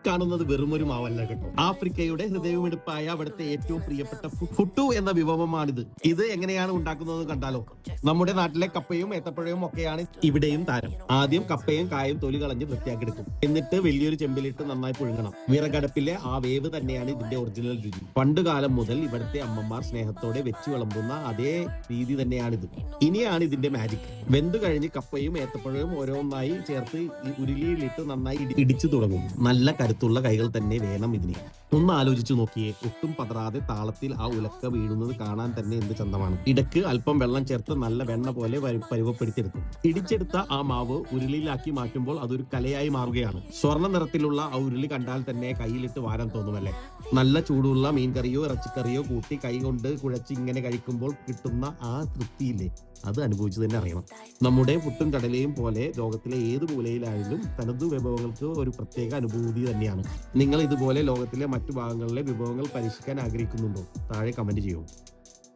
കാണുന്നത് വെറും ഒരു മാവല്ല കേട്ടോ. ആഫ്രിക്കയുടെ ഹൃദയമിടിപ്പായ അവിടുത്തെ ഏറ്റവും പ്രിയപ്പെട്ട ഫുട്ടു എന്ന വിഭവമാണിത്. ഇത് എങ്ങനെയാണ് ഉണ്ടാക്കുന്നത് കണ്ടാലോ. നമ്മുടെ നാട്ടിലെ കപ്പയും ഏത്തപ്പഴവും ഒക്കെയാണ് ഇവിടെയും താരം. ആദ്യം കപ്പയും കായും തൊലി കളഞ്ഞ് വൃത്തിയാക്കി എടുക്കും. എന്നിട്ട് വലിയൊരു ചെമ്പിലിട്ട് നന്നായി പുഴുങ്ങണം. വിറകടുപ്പിലെ ആ വേവ് തന്നെയാണ് ഇതിന്റെ ഒറിജിനൽ രുചി. പണ്ടുകാലം മുതൽ ഇവിടുത്തെ അമ്മമാർ സ്നേഹത്തോടെ വെച്ച് വിളമ്പുന്ന അതേ രീതി തന്നെയാണിത്. ഇനിയാണ് ഇതിന്റെ മാജിക്. വെന്തു കഴിഞ്ഞ് കപ്പയും ഏത്തപ്പഴവും ഓരോന്നായി ചേർത്ത് ഉരുളിയിലിട്ട് നന്നായി ഇടിച്ചു തുടങ്ങും. നല്ല കരുത്തുള്ള കൈകൾ തന്നെ വേണം ഇതിന്. ഒന്ന് ആലോചിച്ചു നോക്കിയേ. ഒട്ടും പതറാതെ താളത്തിൽ ആ ഉലക്ക വീഴുന്നത് കാണാൻ തന്നെ എന്ത് ചന്തമാണ്. ഇടയ്ക്ക് അല്പം വെള്ളം ചേർത്ത് നല്ല വെണ്ണ പോലെ പരുവപ്പെടുത്തിയെടുക്കും. ഇടിച്ചെടുത്ത ആ മാവ് ഉരുളിയിലാക്കി മാറ്റുമ്പോൾ അതൊരു കലയായി മാറുകയാണ്. സ്വർണ്ണ നിറത്തിലുള്ള ആ ഉരുളി കണ്ടാൽ തന്നെ കയ്യിലിട്ട് വാരാൻ തോന്നുമല്ലേ. നല്ല ചൂടുള്ള മീൻകറിയോ ഇറച്ചിക്കറിയോ കൂട്ടി കൈ കൊണ്ട് കുഴച്ച് ഇങ്ങനെ കഴിക്കുമ്പോൾ കിട്ടുന്ന ആ തൃപ്തിയില്ലേ, അത് അനുഭവിച്ചു തന്നെ അറിയണം. നമ്മുടെ പുട്ടും കടലയും പോലെ ലോകത്തിലെ ഏത് മൂലയിലായാലും തനതു വിഭവങ്ങൾക്ക് ഒരു പ്രത്യേക അനുഭൂതി തന്നെയാണ്. നിങ്ങൾ ഇതുപോലെ ലോകത്തിലെ മറ്റു ഭാഗങ്ങളിലെ വിഭവങ്ങൾ പരീക്ഷിക്കാൻ ആഗ്രഹിക്കുന്നുണ്ടോ? താഴെ കമന്റ് ചെയ്യൂ.